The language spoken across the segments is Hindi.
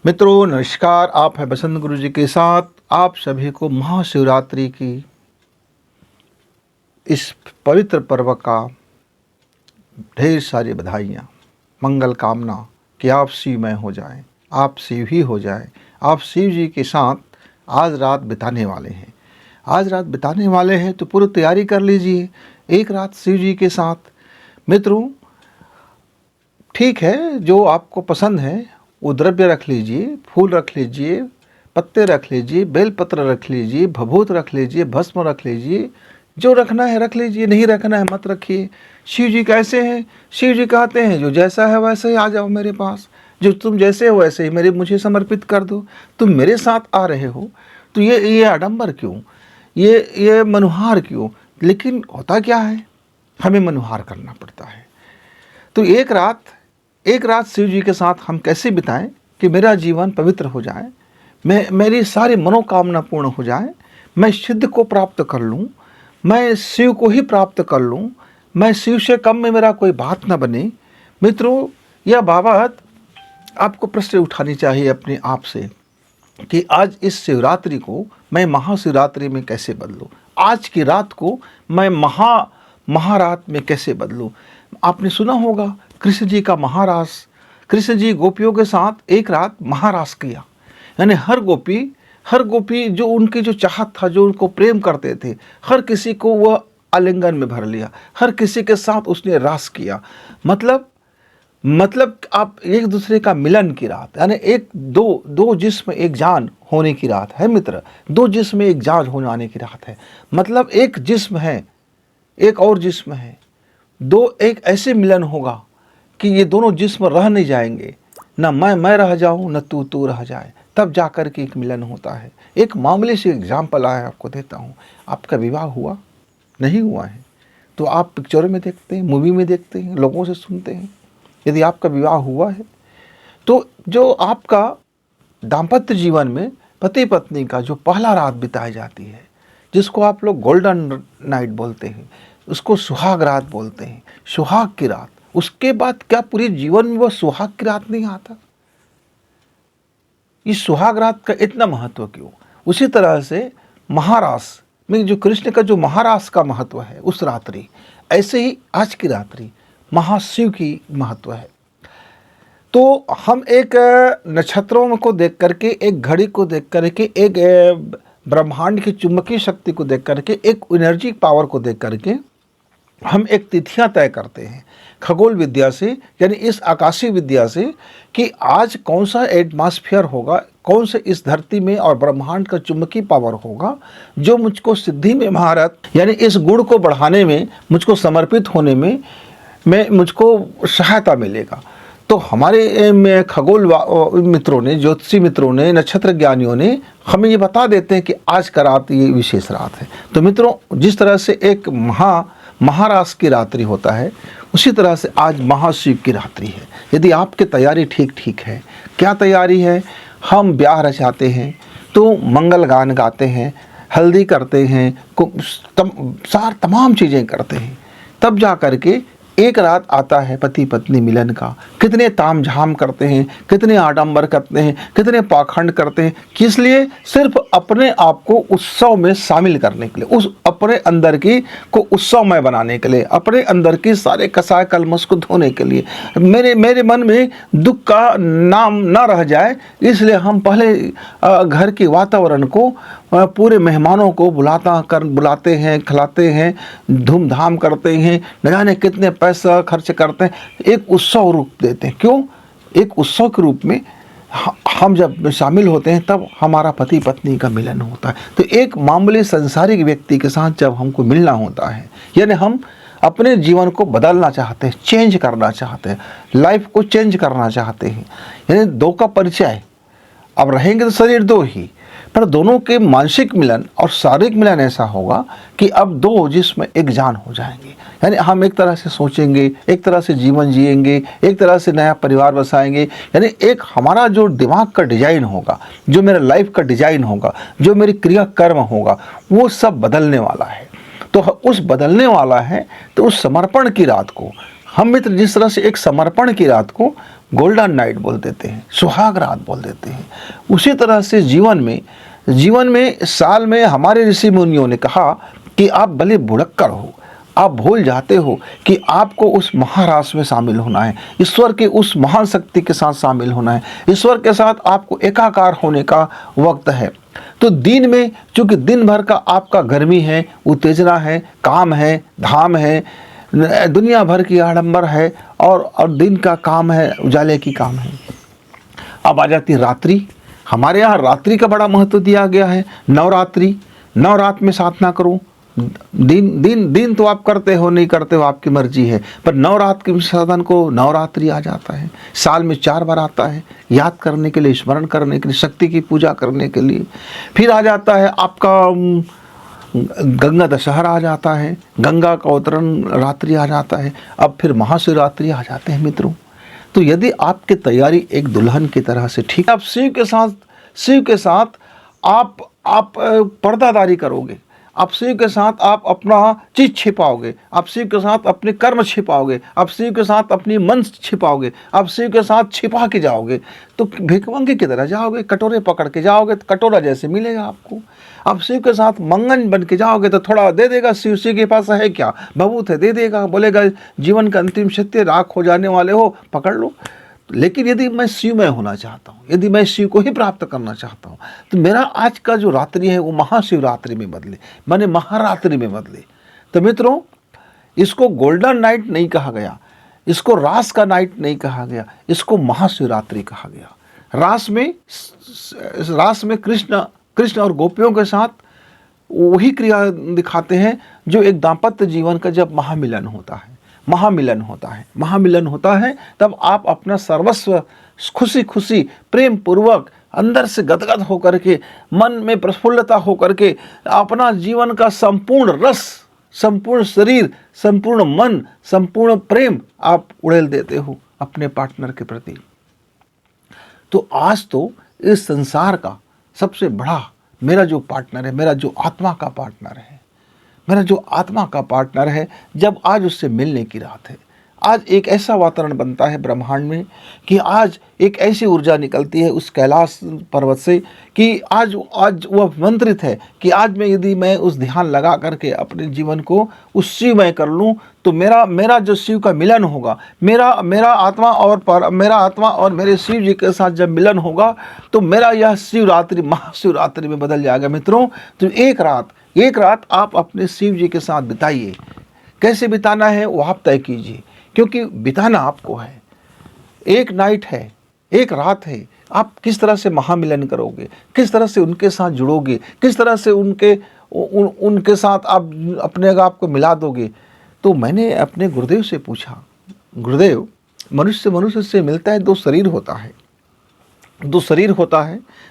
मित्रों नमस्कार। आप हैं बसंत गुरु जी के साथ। आप सभी को महाशिवरात्रि की इस पवित्र पर्व का ढेर सारी बधाइयाँ, मंगल कामना कि आप शिवमय हो जाएं, आप शिव ही हो जाएं। आप शिव जी के साथ आज रात बिताने वाले हैं। आज रात बिताने वाले हैं तो पूरी तैयारी कर लीजिए एक रात शिव जी के साथ। मित्रों ठीक है, जो आपको पसंद है वो द्रव्य रख लीजिए, फूल रख लीजिए, पत्ते रख लीजिए, बेलपत्र रख लीजिए, भभूत रख लीजिए, भस्म रख लीजिए। जो रखना है रख लीजिए, नहीं रखना है मत रखिए। शिव जी कैसे हैं? शिव जी कहते हैं जो जैसा है वैसे ही आ जाओ मेरे पास, जो तुम जैसे हो वैसे ही मुझे समर्पित कर दो। तुम मेरे साथ आ रहे हो तो ये आडंबर क्यों, ये मनुहार क्यों? लेकिन होता क्या है, हमें मनुहार करना पड़ता है। तो एक रात शिव जी के साथ हम कैसे बिताएं कि मेरा जीवन पवित्र हो जाए, मेरी सारी मनोकामना पूर्ण हो जाए, मैं सिद्ध को प्राप्त कर लूं, मैं शिव को ही प्राप्त कर लूं, मैं शिव से कम में मेरा कोई बात न बने। मित्रों यह बाबत आपको प्रश्न उठानी चाहिए अपने आप से कि आज इस शिवरात्रि को मैं महाशिवरात्रि में कैसे बदलूं, आज की रात को मैं महारात में कैसे बदलूं। आपने सुना होगा कृष्ण जी का महारास। कृष्ण जी गोपियों के साथ एक रात महारास किया, यानी हर गोपी जो उनकी जो चाहत था, जो उनको प्रेम करते थे, हर किसी को वह आलिंगन में भर लिया, हर किसी के साथ उसने रास किया। मतलब आप एक दूसरे का मिलन की रात, यानी एक दो जिस्म एक जान होने की रात है मित्र। दो जिस्म एक जान हो जाने की रात है। मतलब एक जिस्म है, एक और जिस्म है, दो एक ऐसे मिलन होगा कि ये दोनों जिस्म रह नहीं जाएंगे, न मैं रह जाऊं न तू रह जाए, तब जाकर के एक मिलन होता है। एक मामूली से एग्जाम्पल आया आपको देता हूँ। आपका विवाह हुआ नहीं हुआ है तो आप पिक्चरों में देखते हैं, मूवी में देखते हैं, लोगों से सुनते हैं। यदि आपका विवाह हुआ है तो जो आपका दाम्पत्य जीवन में पति पत्नी का जो पहला रात बिताई जाती है, जिसको आप लोग गोल्डन नाइट बोलते हैं, उसको सुहाग रात बोलते हैं, सुहाग की रात। उसके बाद क्या पूरे जीवन में वह सुहाग की रात नहीं आता? इस सुहाग रात का इतना महत्व क्यों? उसी तरह से महारास में जो कृष्ण का जो महारास का महत्व है उस रात्रि, ऐसे ही आज की रात्रि महाशिव की महत्व है। तो हम एक नक्षत्रों को देख करके, एक घड़ी को देख करके, एक ब्रह्मांड की चुंबकीय शक्ति को देख करके, एक एनर्जी पावर को देख करके हम एक तिथियां तय करते हैं खगोल विद्या से, यानी इस आकाशीय विद्या से, कि आज कौन सा एटमॉस्फेयर होगा, कौन से इस धरती में और ब्रह्मांड का चुंबकीय पावर होगा जो मुझको सिद्धि में महारत, यानी इस गुण को बढ़ाने में, मुझको समर्पित होने में मुझको सहायता मिलेगा। तो हमारे खगोल मित्रों ने, ज्योतिषी मित्रों ने, नक्षत्र ज्ञानियों ने हमें ये बता देते हैं कि आज का रात ये विशेष रात है। तो मित्रों जिस तरह से एक महारास की रात्रि होता है, उसी तरह से आज महाशिव की रात्रि है। यदि आपकी तैयारी ठीक है, क्या तैयारी है? हम ब्याह रचाते हैं तो मंगल गान गाते हैं, हल्दी करते हैं, तमाम चीज़ें करते हैं, तब जा कर के एक रात आता है पति पत्नी मिलन का। कितने ताम झाम करते हैं, कितने आडंबर करते हैं, कितने पाखंड करते हैं, किस लिए? सिर्फ अपने आप को उत्सव में शामिल करने के लिए, उस अपने अंदर की को उत्सवमय बनाने के लिए, अपने अंदर की सारे कसाय कलमश को धोने के लिए। मेरे मन में दुख का नाम ना रह जाए, इसलिए हम पहले घर के वातावरण को, पूरे मेहमानों को बुलाते हैं, खिलाते हैं, धूमधाम करते हैं, न जाने कितने पैसा खर्च करते हैं, एक उत्सव रूप देते हैं। क्यों? एक उत्सव के रूप में हम जब शामिल होते हैं तब हमारा पति पत्नी का मिलन होता है। तो एक मामूली संसारिक व्यक्ति के साथ जब हमको मिलना होता है, यानी हम अपने जीवन को बदलना चाहते हैं, चेंज करना चाहते हैं, लाइफ को चेंज करना चाहते हैं, यानी दो का परिचय। अब रहेंगे तो शरीर दो ही, पर दोनों के मानसिक मिलन और शारीरिक मिलन ऐसा होगा कि अब दो जिस्म एक जान हो जाएंगे। यानी हम एक तरह से सोचेंगे, एक तरह से जीवन जिएंगे, एक तरह से नया परिवार बसाएंगे। यानी एक हमारा जो दिमाग का डिजाइन होगा, जो मेरा लाइफ का डिजाइन होगा, जो मेरी क्रिया कर्म होगा, वो सब बदलने वाला है। तो उस बदलने वाला है तो उस समर्पण की रात को हम मित्र जिस तरह से एक समर्पण की रात को गोल्डन नाइट बोल देते हैं, सुहाग रात बोल देते हैं। उसी तरह से जीवन में साल में हमारे ऋषि मुनियों ने कहा कि आप भले बुढ़क्कड़ हो, आप भूल जाते हो कि आपको उस महारास में शामिल होना है, ईश्वर के उस महान शक्ति के साथ शामिल होना है, ईश्वर के साथ आपको एकाकार होने का वक्त है। तो दिन में, चूँकि दिन भर का आपका गर्मी है, उत्तेजना है, काम है, धाम है, दुनिया भर की आडंबर है, और दिन का काम है, उजाले की काम है। अब आ जाती रात्रि। हमारे यहाँ रात्रि का बड़ा महत्व दिया गया है। नवरात्रि, नवरात्र में साधना करो। दिन तो आप करते हो नहीं करते हो आपकी मर्जी है, पर नवरात्र के साधन को नवरात्रि आ जाता है। साल में 4 बार आता है, याद करने के लिए, स्मरण करने के लिए, शक्ति की पूजा करने के लिए। फिर आ जाता है आपका गंगा दशहरा आ जाता है, गंगा का अवतरण रात्रि आ जाता है। अब फिर महाशिवरात्रि आ जाते हैं मित्रों। तो यदि आपकी तैयारी एक दुल्हन की तरह से ठीक, आप शिव के साथ आप पर्दादारी करोगे, आप शिव के साथ आप अपना चीज छिपाओगे, आप शिव के साथ अपने कर्म छिपाओगे, आप शिव के साथ अपनी मन छिपाओगे, आप शिव के साथ छिपा के जाओगे तो भिखमंगे की तरह जाओगे, कटोरे पकड़ के जाओगे तो कटोरा जैसे मिलेगा आपको। आप शिव के साथ मंगन बन के जाओगे तो थोड़ा दे देगा शिव के पास है क्या, भभूत है, दे देगा, बोलेगा जीवन का अंतिम सत्य, राख हो जाने वाले हो, पकड़ लो। लेकिन यदि मैं शिवमय होना चाहता हूँ, यदि मैं शिव को ही प्राप्त करना चाहता हूँ, तो मेरा आज का जो रात्रि है वो महाशिवरात्रि में बदले, माने महारात्रि में बदले। तो मित्रों, इसको गोल्डन नाइट नहीं कहा गया, इसको रास का नाइट नहीं कहा गया, इसको महाशिवरात्रि कहा गया। रास में कृष्ण और गोपियों के साथ वही क्रिया दिखाते हैं जो एक दाम्पत्य जीवन का जब महामिलन होता है तब आप अपना सर्वस्व खुशी प्रेम पूर्वक अंदर से गदगद होकर के, मन में प्रफुल्लता होकर के अपना जीवन का संपूर्ण रस, संपूर्ण शरीर, संपूर्ण मन, संपूर्ण प्रेम आप उड़ेल देते हो अपने पार्टनर के प्रति। तो आज तो इस संसार का सबसे बड़ा मेरा जो पार्टनर है, मेरा जो आत्मा का पार्टनर है, जब आज उससे मिलने की रात है, आज एक ऐसा वातावरण बनता है ब्रह्मांड में कि आज एक ऐसी ऊर्जा निकलती है उस कैलाश पर्वत से कि आज वह मंत्रित है कि आज यदि मैं उस ध्यान लगा करके अपने जीवन को उस शिवमय कर लूँ तो मेरा जो शिव का मिलन होगा, मेरा आत्मा और मेरे शिव जी के साथ जब मिलन होगा तो मेरा यह शिवरात्रि महाशिवरात्रि में बदल जाएगा। मित्रों, तो एक रात आप अपने शिव जी के साथ बिताइए। कैसे बिताना है वो आप तय कीजिए, क्योंकि बिताना आपको है। एक नाइट है, एक रात है, आप किस तरह से महामिलन करोगे, किस तरह से उनके साथ जुड़ोगे, किस तरह से उनके साथ आप अपने आप को मिला दोगे। तो मैंने अपने गुरुदेव से पूछा, गुरुदेव, मनुष्य से मिलता है, दो शरीर होता है,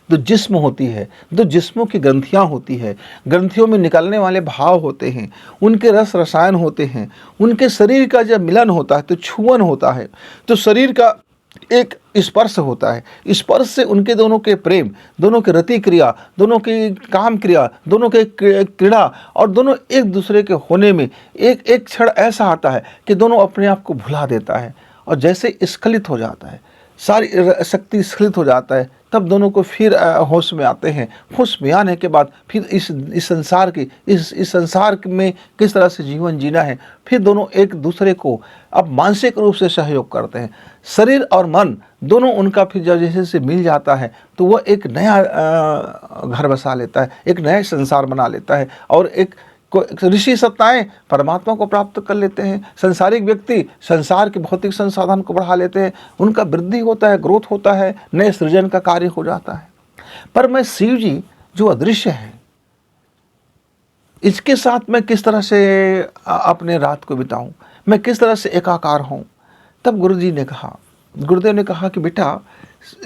दो जिस्म होती है, दो जिस्मों की ग्रंथियाँ होती है, ग्रंथियों में निकलने वाले भाव होते हैं, उनके रस रसायन होते हैं, उनके शरीर का जब मिलन होता है तो छुअन होता है, तो शरीर का एक स्पर्श होता है, स्पर्श से उनके दोनों के प्रेम, दोनों के रति क्रिया, दोनों की काम क्रिया, दोनों के क्रीड़ा और दोनों एक दूसरे के होने में एक क्षण ऐसा आता है कि दोनों अपने आप को भुला देता है और जैसे स्खलित हो जाता है, सारी शक्ति स्खलित हो जाता है, तब दोनों को फिर होश में आते हैं। होश में आने के बाद फिर इस संसार में किस तरह से जीवन जीना है, फिर दोनों एक दूसरे को अब मानसिक रूप से सहयोग करते हैं। शरीर और मन दोनों उनका फिर जब जैसे से मिल जाता है तो वह एक नया घर बसा लेता है, एक नया संसार बना लेता है और एक ऋषि सत्ताएं परमात्मा को प्राप्त कर लेते हैं। संसारिक व्यक्ति संसार के भौतिक संसाधन को बढ़ा लेते हैं, उनका वृद्धि होता है, ग्रोथ होता है, नए सृजन का कार्य हो जाता है। पर मैं शिव जी जो अदृश्य है, इसके साथ मैं किस तरह से अपने रात को बिताऊं, मैं किस तरह से एकाकार हूं। तब गुरुदेव ने कहा कि बेटा,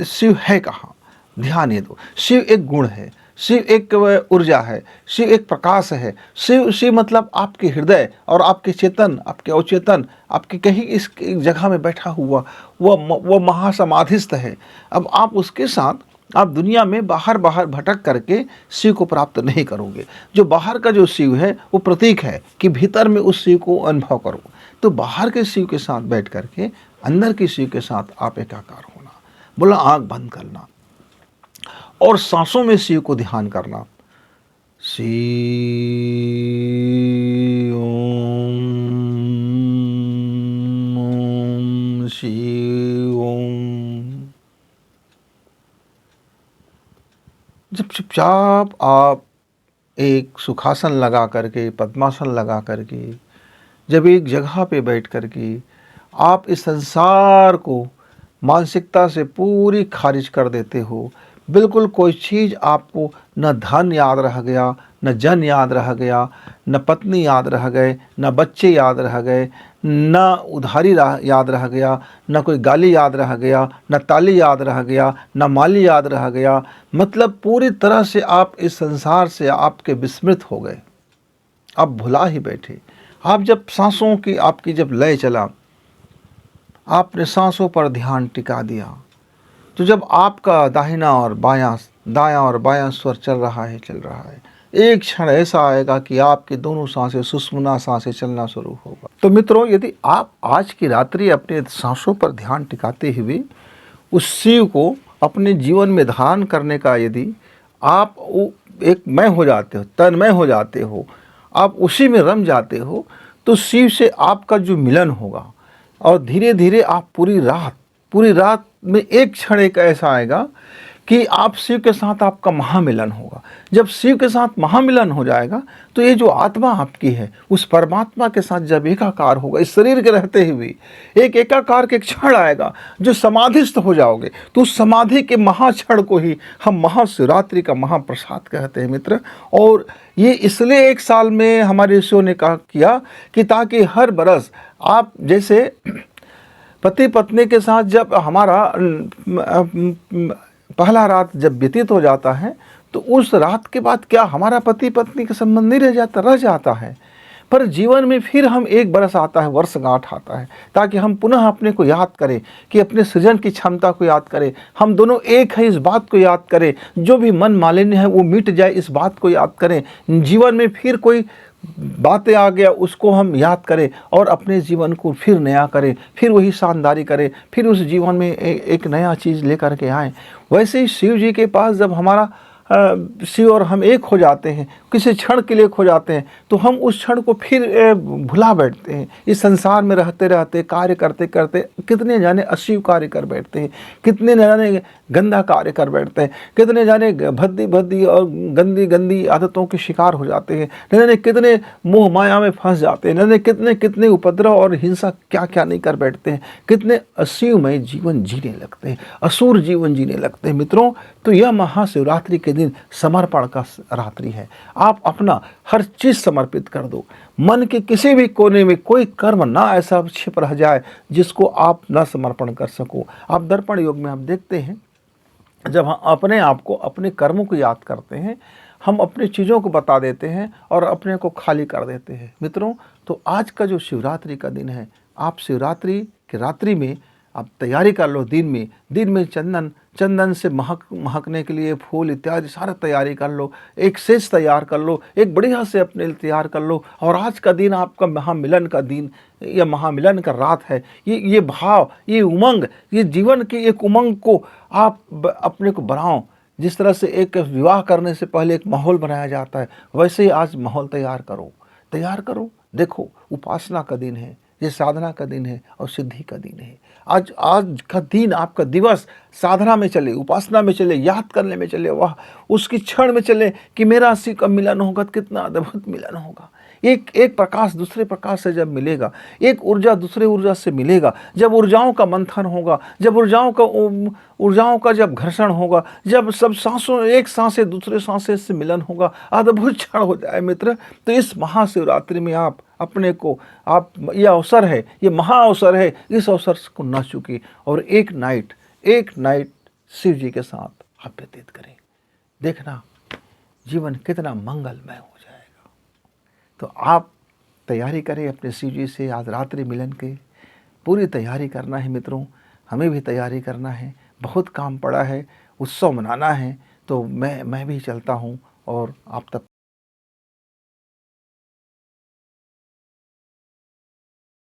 शिव है कहाँ, ध्यान ये दो। शिव एक गुण है, शिव एक ऊर्जा है, शिव एक प्रकाश है। शिव मतलब आपके हृदय और आपके चेतन, आपके अवचेतन, आपके कहीं इस जगह में बैठा हुआ वह महासमाधिस्थ है। अब आप उसके साथ आप दुनिया में बाहर भटक करके शिव को प्राप्त नहीं करोगे। जो बाहर का जो शिव है वो प्रतीक है कि भीतर में उस शिव को अनुभव करो। तो बाहर के शिव के साथ बैठ करके अंदर की शिव के साथ आप एकाकार होना। बोला आँख बंद करना और सांसों में शिव को ध्यान करना। सी ओम, ओम शिव ओम। जब चुपचाप आप एक सुखासन लगा करके, पद्मासन लगा करके, जब एक जगह पे बैठ करके आप इस संसार को मानसिकता से पूरी खारिज कर देते हो, बिल्कुल कोई चीज़ आपको न धन याद रह गया, न जन याद रह गया, न पत्नी याद रह गए, न बच्चे याद रह गए, न उधारी याद रह गया, न कोई गाली याद रह गया, न ताली याद रह गया, न माली याद रह गया। मतलब पूरी तरह से आप इस संसार से आपके विस्मृत हो गए, आप भुला ही बैठे। आप जब सांसों की आपकी जब लय चला, आपने सांसों पर ध्यान टिका दिया, तो जब आपका दाहिना और दायां और बायां स्वर चल रहा है, एक क्षण ऐसा आएगा कि आपकी दोनों सांसें सुषुम्ना सांसें चलना शुरू होगा। तो मित्रों, यदि आप आज की रात्रि अपने सांसों पर ध्यान टिकाते हुए उस शिव को अपने जीवन में धारण करने का यदि आप एक मय हो जाते हो, तन्मय हो जाते हो, आप उसी में रम जाते हो, तो शिव से आपका जो मिलन होगा और धीरे धीरे आप पूरी रात में एक क्षण एक ऐसा आएगा कि आप शिव के साथ आपका महामिलन होगा। जब शिव के साथ महामिलन हो जाएगा तो ये जो आत्मा आपकी है उस परमात्मा के साथ जब एकाकार होगा, इस शरीर के रहते हुए एक एकाकार के क्षण आएगा जो समाधिस्थ हो जाओगे, तो उस समाधि के महाक्षण को ही हम महाशिवरात्रि का महाप्रसाद कहते हैं मित्र। और ये इसलिए एक साल में हमारे ऋषियों ने कहा किया कि ताकि हर बरस आप जैसे पति पत्नी के साथ जब हमारा पहला रात जब व्यतीत हो जाता है तो उस रात के बाद क्या हमारा पति पत्नी का संबंध नहीं रह जाता है, पर जीवन में फिर हम एक बरस आता है, वर्षगांठ आता है, ताकि हम पुनः अपने को याद करें कि अपने सृजन की क्षमता को याद करें, हम दोनों एक है इस बात को याद करें, जो भी मन मालिन्य है वो मिट जाए इस बात को याद करें, जीवन में फिर कोई बातें आ गया उसको हम याद करें और अपने जीवन को फिर नया करें, फिर वही शानदारी करें, फिर उस जीवन में एक नया चीज़ लेकर के आएँ। वैसे ही शिव जी के पास जब हमारा शिव और हम एक हो जाते हैं, किसी क्षण के लिए खो जाते हैं, तो हम उस क्षण को फिर भुला बैठते हैं। इस संसार में रहते रहते कार्य करते करते कितने जाने अशिव कार्य कर बैठते हैं, कितने जाने गंदा कार्य कर बैठते हैं, कितने जाने भद्दी भद्दी और गंदी गंदी आदतों के शिकार हो जाते हैं, न जाने कितने मोह माया में फंस जाते हैं, न जाने कितने कितने उपद्रव और हिंसा क्या क्या नहीं कर बैठते हैं, कितने अशिवमय जीवन जीने लगते हैं, असुर जीवन जीने लगते हैं। मित्रों, तो यह महाशिवरात्रि के दिन समर्पण का रात्रि है। आप अपना हर चीज समर्पित कर दो, मन के किसी भी कोने में कोई कर्म ना ऐसा छिप रह जाए जिसको आप न समर्पण कर सको। आप दर्पण योग में आप देखते हैं, जब हम अपने आप को अपने कर्मों को याद करते हैं, हम अपनी चीज़ों को बता देते हैं और अपने को खाली कर देते हैं। मित्रों, तो आज का जो शिवरात्रि का दिन है, आप शिवरात्रि की रात्रि में आप तैयारी कर लो, दिन में चंदन से महकने के लिए फूल इत्यादि सारा तैयारी कर लो, एक शेष तैयार कर लो, एक बढ़िया से अपने लिए तैयार कर लो। और आज का दिन आपका महामिलन का दिन या महामिलन का रात है। ये भाव, ये उमंग, ये जीवन की एक उमंग को आप अपने को बनाओ। जिस तरह से एक विवाह करने से पहले एक माहौल बनाया जाता है, वैसे ही आज माहौल तैयार करो। देखो, उपासना का दिन है, ये साधना का दिन है और सिद्धि का दिन है। आज का दिन, आपका दिवस साधना में चले, उपासना में चले, याद करने में चले, वाह उसकी क्षण में चले कि मेरा शिव का मिलन होगा, कितना अद्भुत मिलन होगा। एक प्रकाश दूसरे प्रकाश से जब मिलेगा, एक ऊर्जा दूसरे ऊर्जा से मिलेगा, जब ऊर्जाओं का मंथन होगा, जब ऊर्जाओं का जब घर्षण होगा, जब सब सांसों एक सांस से दूसरे सांसें से मिलन होगा, अद्भुत क्षण हो जाए मित्र। तो इस महाशिवरात्रि में आप अपने को, आप ये अवसर है, ये महा अवसर है, इस अवसर को न चूके और एक नाइट शिव जी के साथ आप व्यतीत करें। देखना जीवन कितना मंगलमय हो जाएगा। तो आप तैयारी करें अपने शिव जी से आज रात्रि मिलन की, पूरी तैयारी करना है मित्रों, हमें भी तैयारी करना है, बहुत काम पड़ा है, उत्सव मनाना है। तो मैं भी चलता हूँ और आप तब